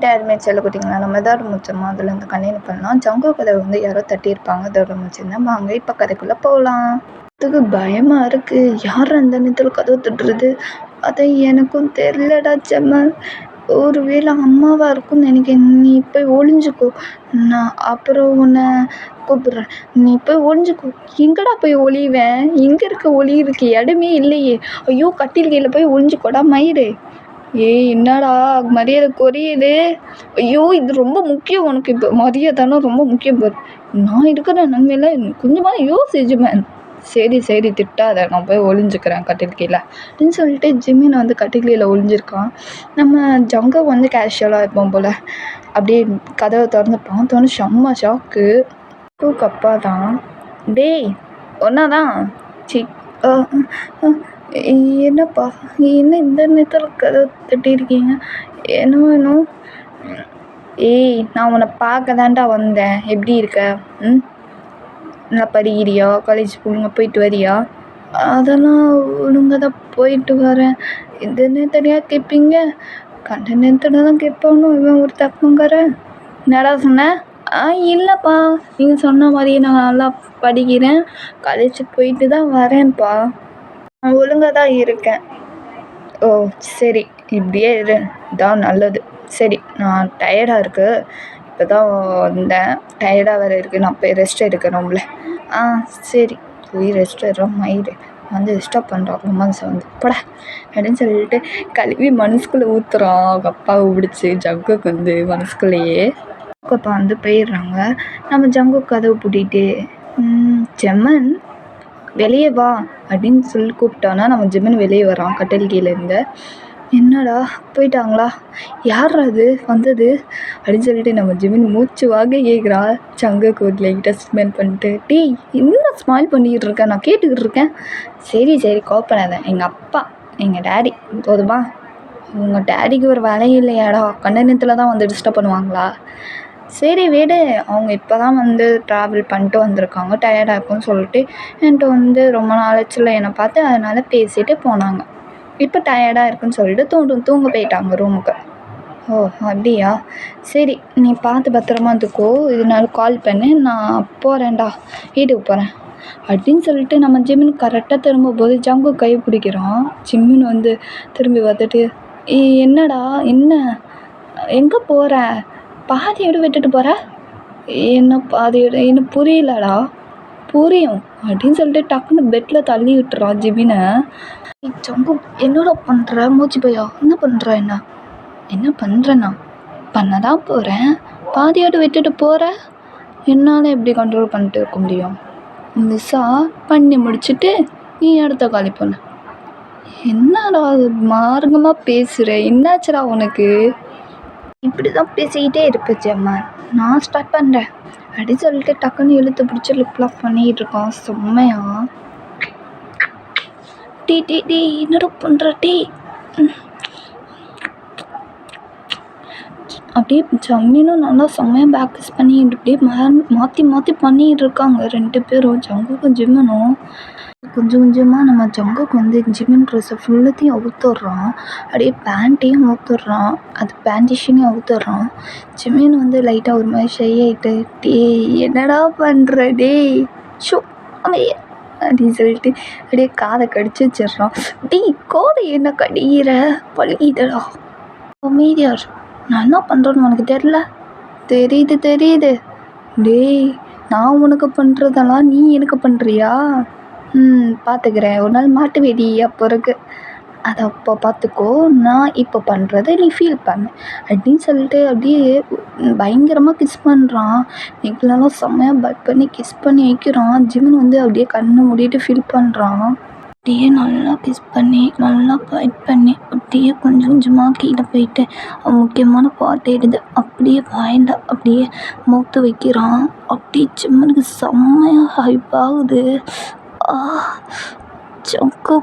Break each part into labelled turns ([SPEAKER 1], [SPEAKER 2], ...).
[SPEAKER 1] யாருமே செல்லக்குட்டிங்களா, நம்ம எதாவது முடிச்சோமா அதில் இந்த கண்டினியூ பண்ணலாம். ஜங்கோ கதை வந்து யாரோ தட்டியிருப்பாங்க, அதோட முடிச்சிருந்தேன். வாங்க இப்போ கதைக்குள்ளே போகலாம். அதுக்கு பயமாக இருக்குது. யார் அந்த நேரத்தில் கதவு தட்டுறது? அதை எனக்கும் தெரிலடா செம்ம. ஒரு வேளை அம்மாவாக இருக்கும்னு நினைக்கிறேன். நீ போய் ஒளிஞ்சுக்கோ, நான் அப்புறம் உன்னை கூப்பிடுறேன். நீ போய் ஒளிஞ்சுக்கோ. எங்கடா போய் ஒளிவேன்? எங்கே இருக்க ஒளியிருக்கு? இடமே இல்லையே. ஐயோ, கட்டில் கீழே போய் ஒளிஞ்சுக்கோடா மயிறு. ஏய், என்னடா மரியாதை குறையுது? ஐயோ, இது ரொம்ப முக்கியம் உனக்கு. இப்போ மரியாதைனா ரொம்ப முக்கியம் பாரு. நான் இருக்கிற நன்மையில கொஞ்சமாக யோசிச்சுமேன். சரி திட்டாத, நான் போய் ஒளிஞ்சுக்கிறேன் கட்டில் கீழே அப்படின்னு சொல்லிட்டு ஜிம்மினை வந்து கட்டில் கீழே ஒளிஞ்சிருக்கான். நம்ம ஜங்கோ வந்து கேஷுவலாக இருப்போம் போல். அப்படியே கதவை திறந்து பார்த்தோன்னு செம்ம ஷாக்கு. அப்பா தான். டேய், ஒன்றா தான். சி என்னப்பா, என்ன இந்த நேரத்தில் கதவை தட்டியிருக்கீங்க? என்ன வேணும்? ஏய், நான் உன்னை பார்க்க தான்டா வந்தேன். எப்படி இருக்க? நல்லா படிக்கிறியா? காலேஜ் ஒழுங்காக போயிட்டு வரியா? அதெல்லாம் ஒழுங்காக தான் போயிட்டு வரேன். இந்த நேரத்தடியாக கேட்பீங்க? கண்ட நேரத்தில் தான் கேட்பானோ இவன் ஒரு தப்புங்கிறேன். என்னடா சொன்னேன்? இல்லைப்பா, நீங்கள் சொன்ன மாதிரியே நான் நல்லா படிக்கிறேன், காலேஜ் போயிட்டு தான் வரேன்ப்பா. நான் ஒழுங்காக தான் இருக்கேன். ஓ சரி, இப்படியே இரு, இதான் நல்லது. சரி, நான் டயர்டாக இருக்குது, இப்போ தான் வந்தேன், டயர்டாக வேறு இருக்குது, நான் போய் ரெஸ்ட் எடுக்கணும்ல. சரி, போய் ரெஸ்ட் எடுறோம். மயிறு வந்து டிஸ்டர்ப் பண்ணுறான் ரொமான்ஸை வந்து போட அப்படின்னு சொல்லிட்டு கழுவி மனசுக்குள்ளே ஊற்றுறான். அவங்க அப்பாவை பிடிச்சி ஜங்குக்கு வந்து மனசுக்குள்ளேயே. அப்பா வந்து போயிடுறாங்க. நம்ம ஜங்கு கதவு பூட்டிட்டு ஜெமன் வெளியே வா அப்படின்னு சொல்லி கூப்பிட்டானா நம்ம ஜிம்மன் வெளியே வரான் கட்டில் கீழேருந்து. என்னடா போயிட்டாங்களா? யார் அது வந்தது அப்படின்னு சொல்லிட்டு நம்ம ஜிம்மன் மூச்சு வாங்க கேட்குறா. ஜங்குக்கு ஒரு லைட்டாக ஸ்மெல் பண்ணிட்டு, டேய் என்ன ஸ்மைல் பண்ணிக்கிட்டு இருக்கேன், நான் கேட்டுக்கிட்டு இருக்கேன். சரி கோப்படாத, எங்கள் அப்பா எங்கள் டேடி போதுமா? உங்கள் டேடிக்கு ஒரு வேலை இல்லையாடா? கண்டனத்தில் தான் வந்து டிஸ்டர்ப் பண்ணுவாங்களா? சரி விடு, அவங்க இப்போ தான் வந்து ட்ராவல் பண்ணிட்டு வந்திருக்காங்க, டயர்டாக இருக்கும்னு சொல்லிட்டு என்கிட்ட வந்து ரொம்ப நாளாச்சுல என்னை பார்த்து, அதனால் பேசிட்டு போனாங்க. இப்போ டயர்டாக இருக்குன்னு சொல்லிட்டு தூங்க போயிட்டாங்க ரூமுக்கு. ஓ அப்படியா? சரி, நீ பார்த்து பத்திரமா இருந்துக்கோ, இதனால கால் பண்ணு, நான் போகிறேன்டா, வீட்டுக்கு போகிறேன் அப்படின்னு சொல்லிட்டு நம்ம ஜிம்மின் கரெக்டாக திரும்பும்போது ஜங்கு கை பிடிக்கிறான். ஜிம்மின் வந்து திரும்பி பார்த்துட்டு, என்னடா என்ன, எங்கே போகிற, பாதியோடு விட்டுட்டு போகிற? என்ன பாதியோட? என்ன புரியலடா. புரியும் அப்படின்னு சொல்லிட்டு டக்குன்னு பெட்டில் தள்ளி விட்டுறான் ஜிமினை. ஜங்கு என்னடா பண்ணுற? மூச்சு பையா என்ன பண்ணுற? என்ன பண்ணுறேண்ணா? பண்ண தான் போகிறேன், பாதியோடு விட்டுட்டு போகிற? என்னால் எப்படி கண்ட்ரோல் பண்ணிட்டு இருக்க முடியும்? மிஸ்ஸா பண்ணி முடிச்சுட்டு நீ அடுத்த காலி பண்ண. என்னடா அது மார்க்கமாக பேசுகிற? என்னாச்சுடா உனக்கு? இப்படி தான் பேசிக்கிட்டே இருப்ப ஜெமன், நான் ஸ்டார்ட் பண்ணுறேன் அப்படின்னு சொல்லிட்டு டக்குன்னு இழுத்து பிடிச்சி லிப்லாக் பண்ணிக்கிட்டு இருக்கான் செம்மையா. டீ என்னடா பண்ணுற? டீ அப்படியே ஜம்மினும் நல்லா செம்மையாக பேக்கஸ் பண்ணிட்டு அப்படியே மாற்றி பண்ணிகிட்டு இருக்காங்க ரெண்டு பேரும், ஜங்குக்கும் ஜிம்மனும். கொஞ்சம் கொஞ்சமாக நம்ம ஜங்குக்கு வந்து ஜிம்மன் ட்ரெஸ்ஸை ஃபுல்லத்தையும் அவுத்துடுறான், அப்படியே பேண்ட்டையும் அவுத்துடுறான், அது பேண்டிஷனையும் அவுத்துடுறான். ஜிம்மன் வந்து லைட்டாக ஒரு மாதிரி ஷை ஆகிட்டு, என்னடா பண்ணுற டேய் ஷோ அமைய அப்படின்னு சொல்லிட்டு அப்படியே காதை கடிச்சு வச்சிடுறான். கோடை என்ன கடிக்கிற, பழகிட்டடா அமைதியார், நான் என்ன பண்ணுறேன்னு உனக்கு தெரியுது. டேய், நான் உனக்கு பண்ணுறதெல்லாம் நீ எனக்கு பண்ணுறியா? பார்த்துக்கிறேன், ஒரு நாள் மாட்டு வெடி அப்போ இருக்கு, அதை அப்போ பார்த்துக்கோ, நான் இப்போ பண்ணுறதை நீ ஃபீல் பண்ணு அப்படின்னு சொல்லிட்டு அப்படியே பயங்கரமாக கிஸ் பண்ணுறான். நெக்லெல்லாம் செம்மையாக பட் பண்ணி கிஸ் பண்ணி வைக்கிறான். ஜிம்மன் வந்து அப்படியே கண்ணை மூடிட்டு ஃபீல் பண்ணுறான். அப்படியே நல்லா கிஸ் பண்ணி நல்லா பைட் பண்ணி அப்படியே கொஞ்சம் கொஞ்சமாக கீழே போயிட்டு முக்கியமான பாட்டு எடுத்து அப்படியே வாயில் அப்படியே மூத்து வைக்கிறான். அப்படியே ஜிம்மனுக்கு செம்மையாக ஹைப் ஆகுது. ஜங்கு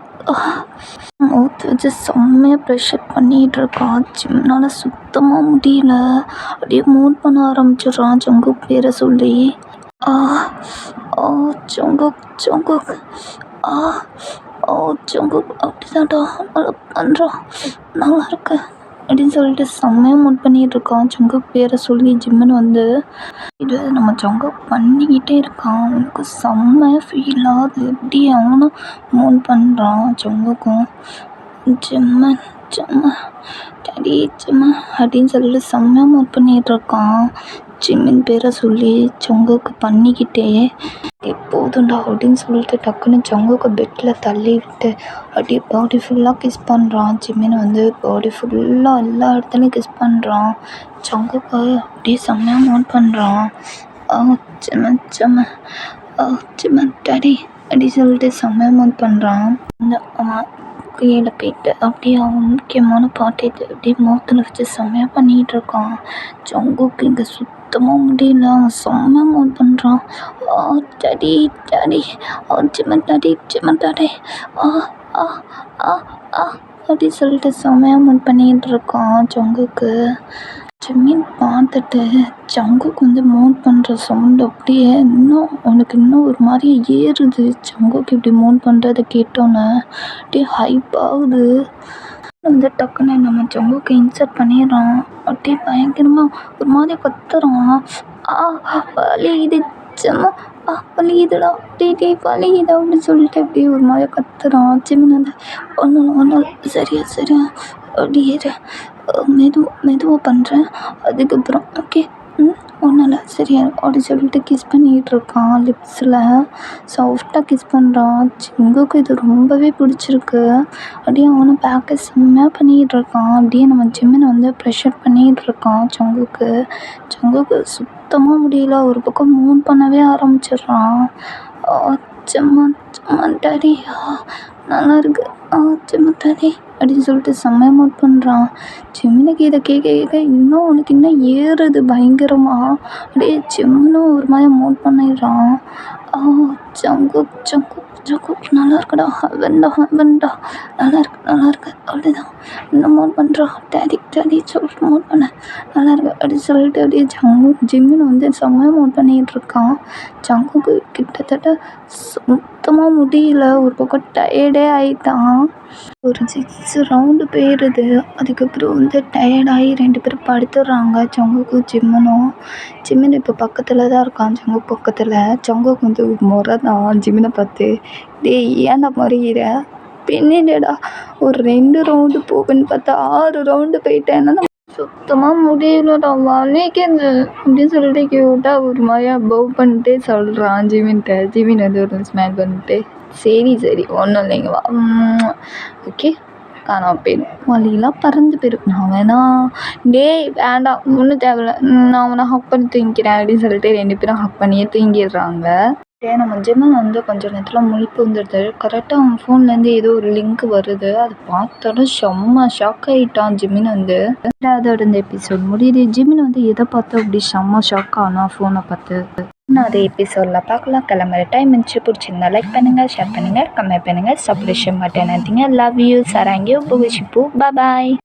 [SPEAKER 1] மவுத்து வச்சு செம்மையாக ப்ரெஷர் பண்ணிகிட்டு இருக்கான். ஜிம்னால் சுத்தமாக முடியல, அப்படியே மூட் பண்ண ஆரம்பிச்சிடுறான் ஜங்கு பேரை சொல்லி. ஜங்குக் ஜங்குக் அப்படிதான்டா நல்லா பண்ணுறான், நல்லா இருக்கு. அப்படின்னு சொல்லிட்டு செம்மையாக மூட் பண்ணிகிட்டு இருக்கான். ஜங்குக் பேரை சொல்லி ஜிம்முன்னு வந்து இது நம்ம ஜங்குக் பண்ணிக்கிட்டே இருக்கான். அவனுக்கு செம்ம ஃபீல் ஆகுது. எப்படி அவனும் மூட் பண்ணுறான் ஜங்குக்கும். ஜிம்மன் ஜிம்மா டாடி ஜிம்மா அப்படின்னு சொல்லிட்டு செம்மையாக மூட் பண்ணிகிட்டு இருக்கான். ஜிம்மின் பேரை சொல்லி ஜங்குக்கு பண்ணிக்கிட்டே எப்போதுண்டா அப்படின்னு சொல்லிட்டு டக்குன்னு ஜங்குக்கு பெட்டில் தள்ளி விட்டு அப்படியே பாடி ஃபுல்லாக கிஸ் பண்ணுறான். ஜிம்மின் வந்து பாடி ஃபுல்லாக எல்லா இடத்துலையும் கிஸ் பண்ணுறான். ஜங்குக்கு அப்படியே செம்மையாக மூட் பண்ணுறான். ஜிம்மன் ஜிம்மன் ஜிம்மன் டாடி அப்படி சொல்லிட்டு செம்மையாக மூட் பண்ணுறான். அந்த கீழே போயிட்டு அப்படியே அவன் முக்கியமான பாட்டு அப்படியே முகத்தில் வச்சு செம்மையாக பண்ணிகிட்டு இருக்கான். ஜங்குக்கு இங்கே சுத்தமாக முடியல. அவன் செம்மையாக மூட் பண்ணுறான். டாடி டாடி ஜிம்மன் டாடி ஜிம்மன் டாடி ஆ ஆ ஆ ஆ அப்படி சொல்லிட்டு செம்மையாக மூட் பண்ணிகிட்டு இருக்கான் ஜங்குக்கு. ஜிம்மின் பார்த்துட்டு ஜங்குக்கு வந்து மூட் பண்ணுற சவுண்டு அப்படியே இன்னும் ஒரு மாதிரி ஏறுது. ஜங்குக்கு இப்படி மூட் பண்ணுறதை கேட்டோன்னே அப்படியே ஹைப் ஆகுது. வந்து டக்குன்னு நம்ம ஜங்குக்கு இன்சர்ட் பண்ணிடுறான். அப்படியே பயங்கரமாக ஒரு மாதிரி கத்துறான். வலிக்குது ஜம்மா வலிக்குதுடா டே வலிக்குது அப்படின்னு சொல்லிட்டு அப்படியே ஒரு மாதிரி கத்துறான். ஜிம்மின் வந்து ஒன்றும் சரியா அப்படியே மெதுவாக பண்ணுறேன். அதுக்கப்புறம் ஓகே ஒன்றும் இல்லை சரியா அப்படி சொல்லிட்டு கிஸ் பண்ணிகிட்டு இருக்கான். லிப்ஸில் சாஃப்டாக கிஸ் பண்ணுறான். ஜங்குக்கு இது ரொம்பவே பிடிச்சிருக்கு. அப்படியே அவனும் பேக்கை செம்மையாக பண்ணிக்கிட்டு இருக்கான். அப்படியே நம்ம ஜிம்மினை வந்து ப்ரெஷர் பண்ணிகிட்டு இருக்கான் ஜங்குக்கு. சுத்தமாக முடியல. ஒரு பக்கம் மூட் பண்ணவே ஆரம்பிச்சிடுறான். ஜிம்மன் டாடி நல்லா இருக்கு ஜிம்மன் டாடி அப்படின்னு சொல்லிட்டு செம்மையாக மூட் பண்ணுறான். ஜிம்மினுக்கு இதை கேட்க இன்னும் ஏறுது பயங்கரமாக. அப்படியே ஜிம்முனும் ஒரு மாதிரி மூட் பண்ணிடுறான். ஜங்குக் நல்லா இருக்குடா ஹெவன்டா நல்லா இருக்கு அப்படிதான் இன்னும் மூட் பண்ணுறான். டாடி சொல்லிட்டு மூட் பண்ண நல்லா இருக்கு அப்படின்னு சொல்லிட்டு அப்படியே ஜிம்மின் வந்து செம்மையாக மூட் பண்ணிகிட்டு இருக்கான். ஜங்குக்கு கிட்டத்தட்ட சுத்தமாக முடியல. ஒரு பக்கம் டயர்டே ஆகிட்டான். ஒரு 6 ரவுண்டு போயிடுது. அதுக்கப்புறம் வந்து டயர்டாகி 2 பேரும் படுத்துடுறாங்க ஜங்குக்கும் ஜிம்மனும். ஜிம்மின் இப்போ பக்கத்தில் தான் இருக்கான் ஜங்குக் பக்கத்தில். ஜங்குக் வந்து முறை தான் ஜிம்மினை பார்த்து டேய் ஏன்டா முறைகிற பின்னிடா ஒரு 2 ரவுண்டு போகுன்னு பார்த்தா 6 ரவுண்டு போயிட்டேன்னா சுத்தமாக முடியலடா வலிக்குது அப்படின்னு சொல்லிட்டு க்யூட்டாக ஒரு மாதிரியா பவ் பண்ணிட்டே சொல்கிறான் ஜிம்மின்கிட்ட. ஜிம்மின் வந்து ஒரு ஸ்மைல் பண்ணிட்டு சரி ஒன்றும் இல்லைங்க வா ஓகே காணாம போயிடும் வலியெல்லாம் பறந்து போயிடும். நான் வேணா டேய் வேண்டாம் ஒன்றும் தேவையில்ல நான் வேணா ஹக் பண்ணி தூங்கிக்கிறேன் அப்படின்னு சொல்லிட்டு 2 பேரும் ஹக் பண்ணியே தூங்கிடுறாங்க. நம்ம ஜிம்மன் வந்து கொஞ்சம் நேரத்தில் முழிப்பு வந்துடுது. கரெக்டாக அவன் ஃபோன்லேருந்து ஏதோ ஒரு லிங்க் வருது. அதை பார்த்தோன்னே செம்ம ஷாக் ஆகிட்டான் ஜிம்மின் வந்து. அதோட இந்த எபிசோட் முடியுது. ஜிம்மின் வந்து எதை பார்த்து அப்படி செம்ம ஷாக் ஆனா ஃபோனை பார்த்து. நான் அதே எபிசோடில் பார்க்கலாம். கிளம்புற டைம் இருந்துச்சு. பிடிச்சிருந்தா லைக் பண்ணுங்கள், ஷேர் பண்ணுங்கள், கமெண்ட் பண்ணுங்கள், சப்ஸ்கிரைப் மாட்டேன். லவ் யூ சராங்கியூ புகுஷிப்பு பாய்.